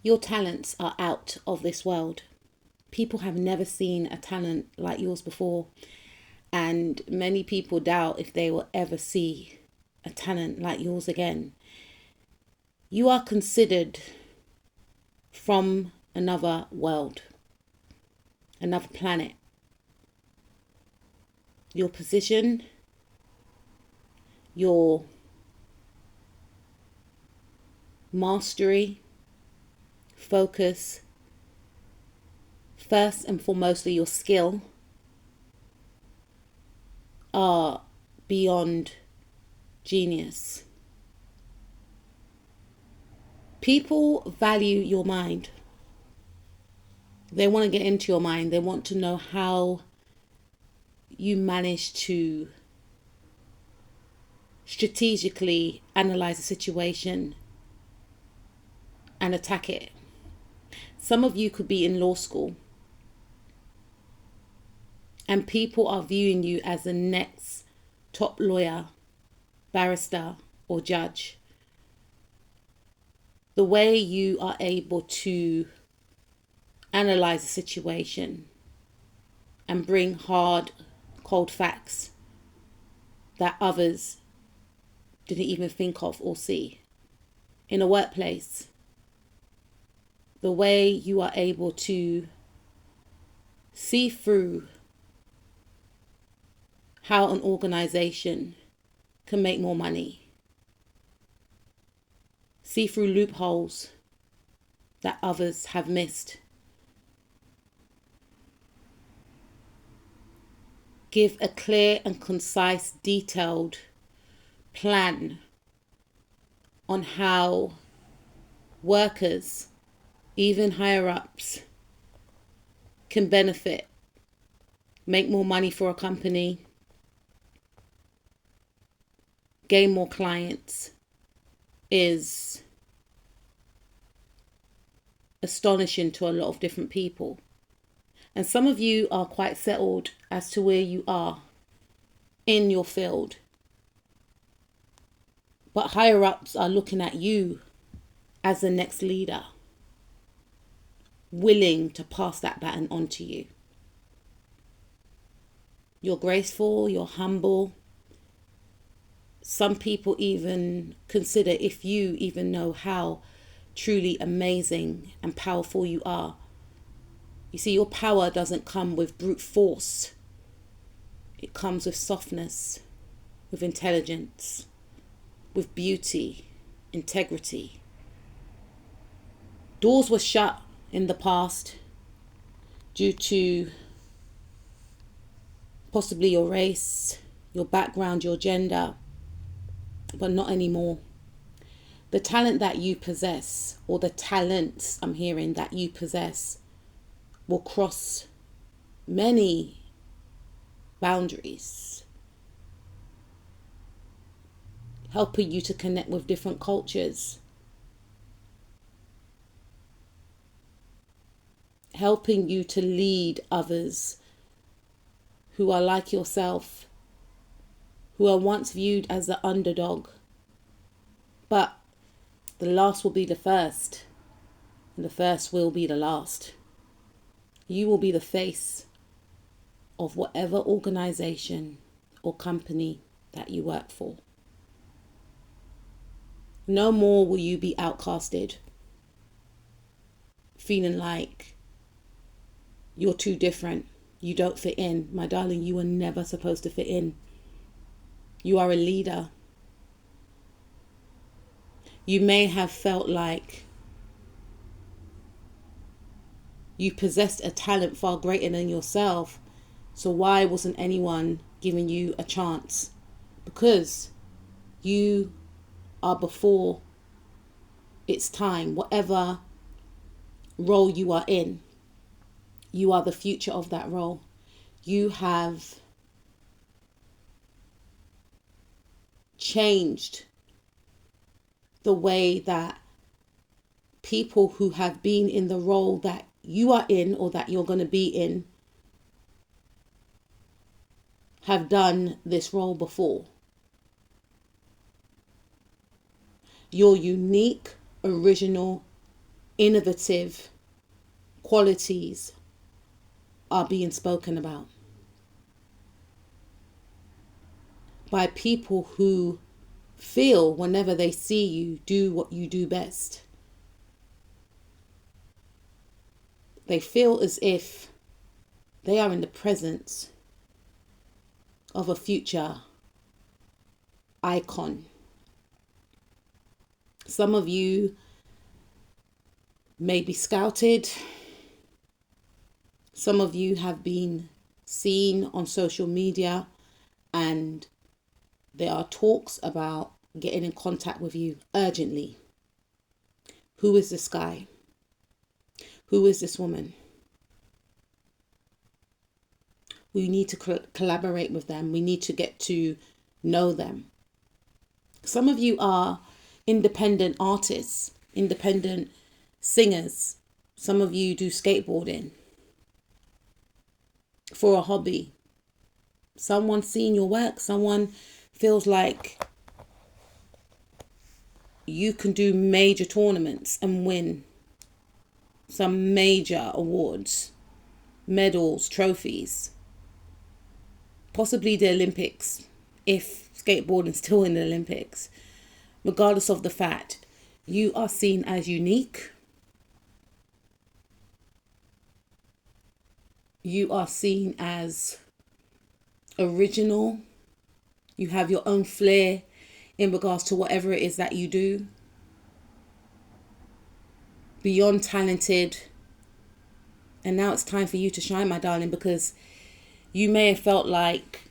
Your talents are out of this world. People have never seen a talent like yours before, and many people doubt if they will ever see a talent like yours again. You are considered from another world, another planet. Your position, your mastery, focus, first and foremostly your skill, are beyond genius. People value your mind. They want to get into your mind. They want to know how you manage to strategically analyze a situation and attack it. Some of you could be in law school and people are viewing you as the next top lawyer, barrister, or judge. The way you are able to analyze a situation and bring hard, cold facts that others didn't even think of or see. In a workplace, the way you are able to see through how an organization can make more money, see through loopholes that others have missed, give a clear and concise, detailed plan on how workers, even higher ups, can benefit, make more money for a company, gain more clients, is astonishing to a lot of different people. And some of you are quite settled as to where you are in your field. But higher ups are looking at you as the next leader, willing to pass that baton on to you. You're graceful, you're humble. Some people even consider if you even know how truly amazing and powerful you are. You see, your power doesn't come with brute force. It comes with softness, with intelligence, with beauty, integrity. Doors were shut in the past due to possibly your race, your background, your gender, but not anymore. The talent that you possess, or the talents I'm hearing that you possess, will cross many boundaries, helping you to connect with different cultures, helping you to lead others who are like yourself, who are once viewed as the underdog. But the last will be the first, and the first will be the last. You will be the face of whatever organization or company that you work for. No more will you be outcasted, feeling like you're too different, you don't fit in. My darling, you were never supposed to fit in. You are a leader. You may have felt like you possessed a talent far greater than yourself. So why wasn't anyone giving you a chance? Because you are before its time. Whatever role you are in, you are the future of that role. You have changed the way that people who have been in the role that you are in or that you're going to be in have done this role before. Your unique, original innovative qualities are being spoken about by people who feel whenever they see you do what you do best. They feel as if they are in the presence of a future icon. Some of you may be scouted. Some of you have been seen on social media, and there are talks about getting in contact with you urgently. Who is this guy? Who is this woman? We need to collaborate with them. We need to get to know them. Some of you are independent artists, independent singers. Some of you do skateboarding for a hobby. Someone's seen your work. Someone feels like you can do major tournaments and win some major awards, medals, trophies, possibly the Olympics, if skateboarding's still in the Olympics. Regardless of the fact, you are seen as unique. You are seen as original. You have your own flair in regards to whatever it is that you do. Beyond talented. And now it's time for you to shine, my darling, because you may have felt like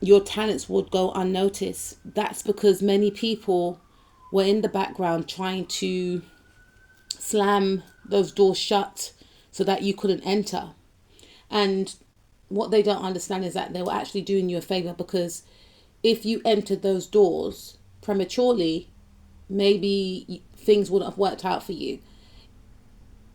your talents would go unnoticed. That's because many people were in the background trying to slam those doors shut so that you couldn't enter. And what they don't understand is that they were actually doing you a favor, because if you entered those doors prematurely, maybe things wouldn't have worked out for you.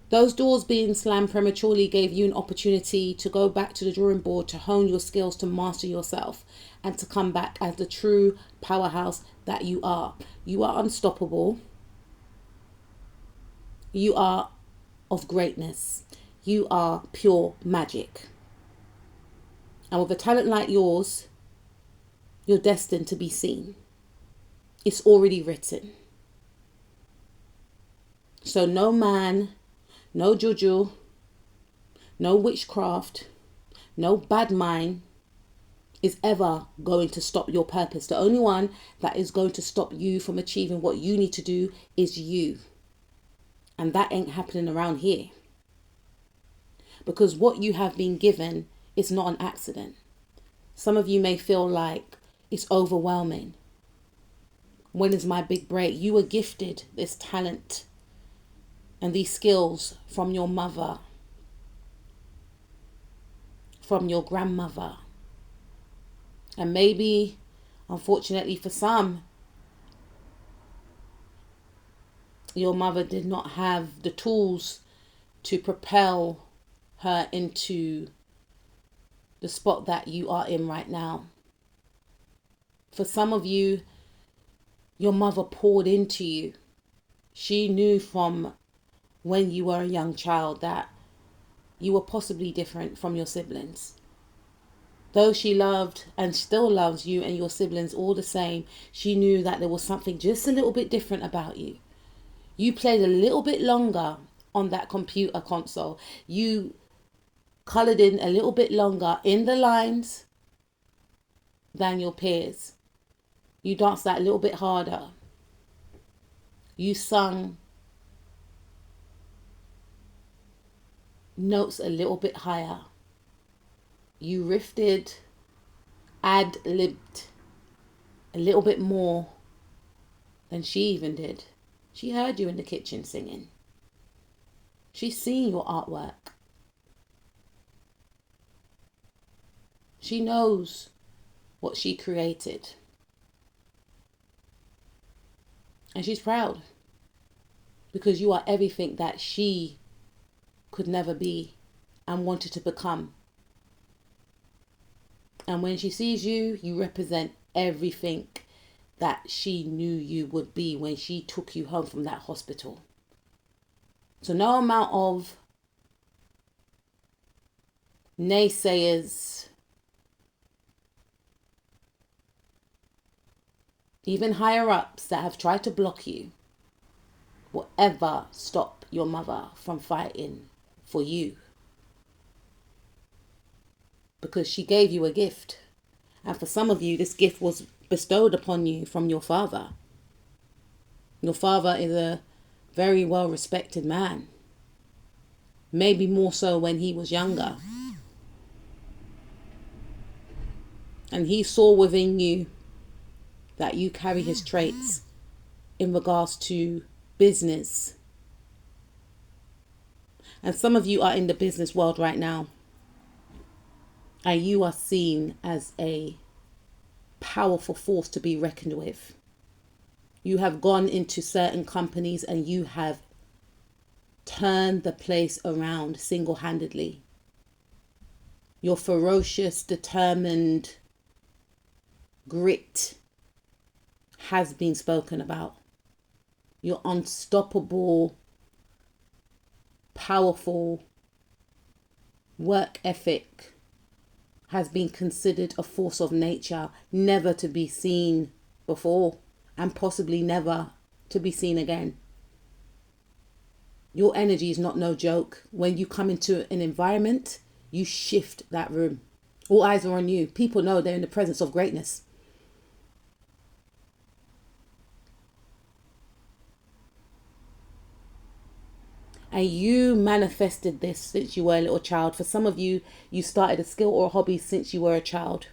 Those doors being slammed prematurely gave you an opportunity to go back to the drawing board, to hone your skills, to master yourself, and to come back as the true powerhouse that you are. You are unstoppable. You are of greatness. You are pure magic. And with a talent like yours, you're destined to be seen. It's already written. So no man, no juju, no witchcraft, no bad mind is ever going to stop your purpose. The only one that is going to stop you from achieving what you need to do is you. And that ain't happening around here. Because what you have been given is not an accident. Some of you may feel like it's overwhelming. When is my big break? You were gifted this talent and these skills from your mother, from your grandmother. And maybe, unfortunately for some, your mother did not have the tools to propel her into the spot that you are in right now. For some of you, your mother poured into you. She knew from when you were a young child that you were possibly different from your siblings. Though she loved and still loves you and your siblings all the same, she knew that there was something just a little bit different about you. You played a little bit longer on that computer console. You coloured in a little bit longer in the lines than your peers. You danced that little bit harder. You sung notes a little bit higher. You riffed, ad-libbed a little bit more than she even did. She heard you in the kitchen singing. She's seen your artwork. She knows what she created. And she's proud because you are everything that she could never be and wanted to become. And when she sees you, you represent everything that she knew you would be when she took you home from that hospital. So no amount of naysayers, even higher ups that have tried to block you, will ever stop your mother from fighting for you. Because she gave you a gift. And for some of you, this gift was bestowed upon you from your father. Your father is a very well respected man. Maybe more so when he was younger. And he saw within you that you carry his traits in regards to business. And some of you are in the business world right now, and you are seen as a powerful force to be reckoned with. You have gone into certain companies and you have turned the place around single-handedly. Your ferocious, determined grit has been spoken about. Your unstoppable, powerful work ethic has been considered a force of nature never to be seen before, and possibly never to be seen again. Your energy is not no joke. When you come into an environment, you shift that room. All eyes are on you. People know they're in the presence of greatness. And you manifested this since you were a little child. For some of you, you started a skill or a hobby since you were a child.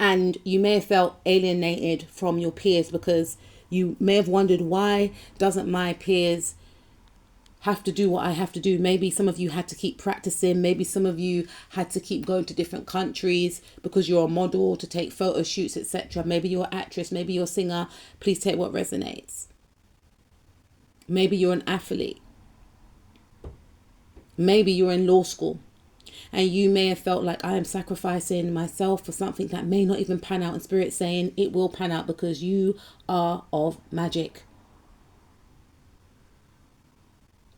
And you may have felt alienated from your peers because you may have wondered, why doesn't my peers have to do what I have to do? Maybe some of you had to keep practicing. Maybe some of you had to keep going to different countries because you're a model to take photo shoots, etc. Maybe you're an actress. Maybe you're a singer. Please take what resonates. Maybe you're an athlete. Maybe you're in law school. And you may have felt like, I am sacrificing myself for something that may not even pan out, and Spirit saying it will pan out because you are of magic.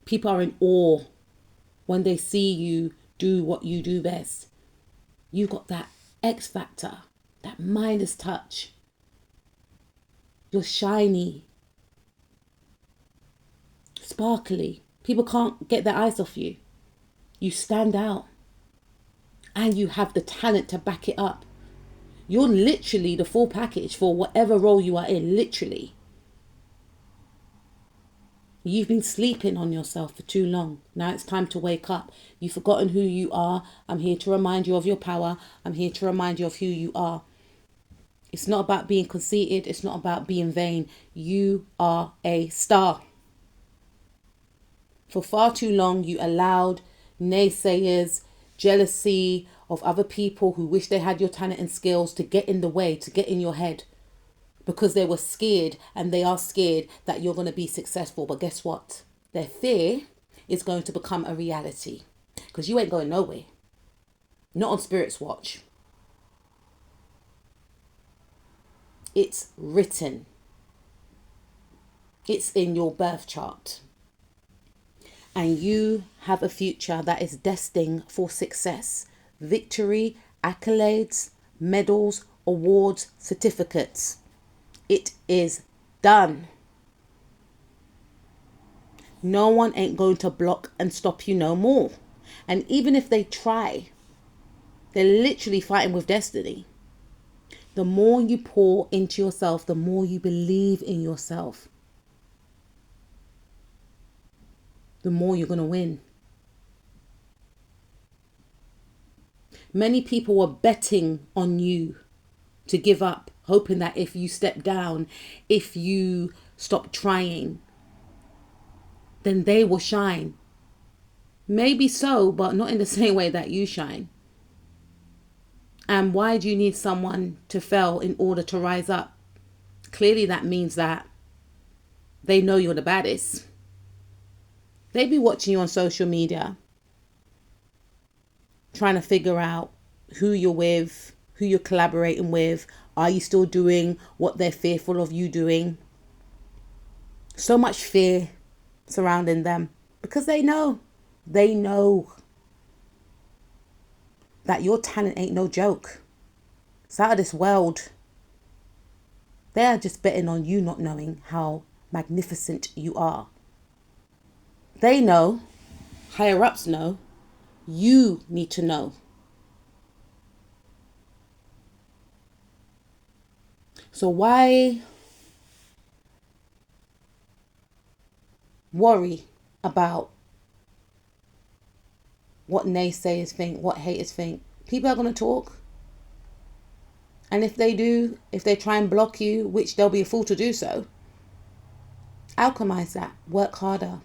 People are in awe when they see you do what you do best. You got that X factor, that Midas touch. You're shiny, sparkly. People can't get their eyes off you. You stand out. And you have the talent to back it up. You're literally the full package for whatever role you are in, literally. You've been sleeping on yourself for too long. Now it's time to wake up. You've forgotten who you are. I'm here to remind you of your power. I'm here to remind you of who you are. It's not about being conceited. It's not about being vain. You are a star. For far too long, you allowed naysayers, jealousy of other people who wish they had your talent and skills to get in the way, to get in your head, because they were scared, and they are scared that you're going to be successful. But guess what? Their fear is going to become a reality, because you ain't going nowhere. Not on Spirit's watch. It's written. It's in your birth chart. And you have a future that is destined for success, victory, accolades, medals, awards, certificates. It is done. No one ain't going to block and stop you no more. And even if they try, they're literally fighting with destiny. The more you pour into yourself, the more you believe in yourself, the more you're going to win. Many people were betting on you to give up, hoping that if you step down, if you stop trying, then they will shine. Maybe so, but not in the same way that you shine. And why do you need someone to fail in order to rise up? Clearly that means that they know you're the baddest. They be watching you on social media, trying to figure out who you're with, who you're collaborating with? Are you still doing what they're fearful of you doing? So much fear surrounding them because they know that your talent ain't no joke. It's out of this world. They are just betting on you not knowing how magnificent you are. They know, higher ups know, you need to know. So why worry about what naysayers think, what haters think? People are going to talk. And if they do, if they try and block you, which they'll be a fool to do so, alchemize that. Work harder.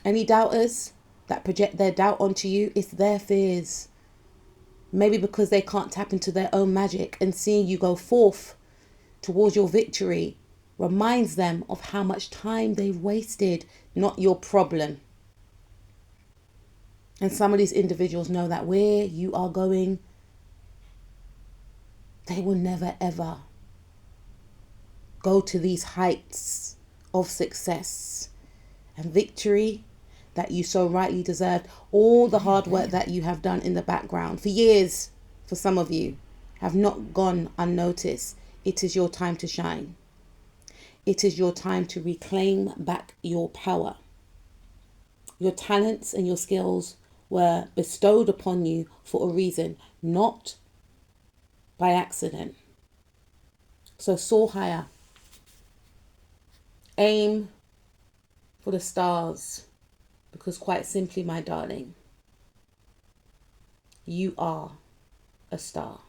Any doubters that project their doubt onto you, it's their fears. Maybe because they can't tap into their own magic, and seeing you go forth towards your victory reminds them of how much time they've wasted. Not your problem. And some of these individuals know that where you are going, they will never ever go to these heights of success and victory that you so rightly deserved. All the hard work that you have done in the background for years, for some of you, have not gone unnoticed. It is your time to shine. It is your time to reclaim back your power. Your talents and your skills were bestowed upon you for a reason, not by accident. So soar higher. Aim for the stars. Because quite simply, my darling, you are a star.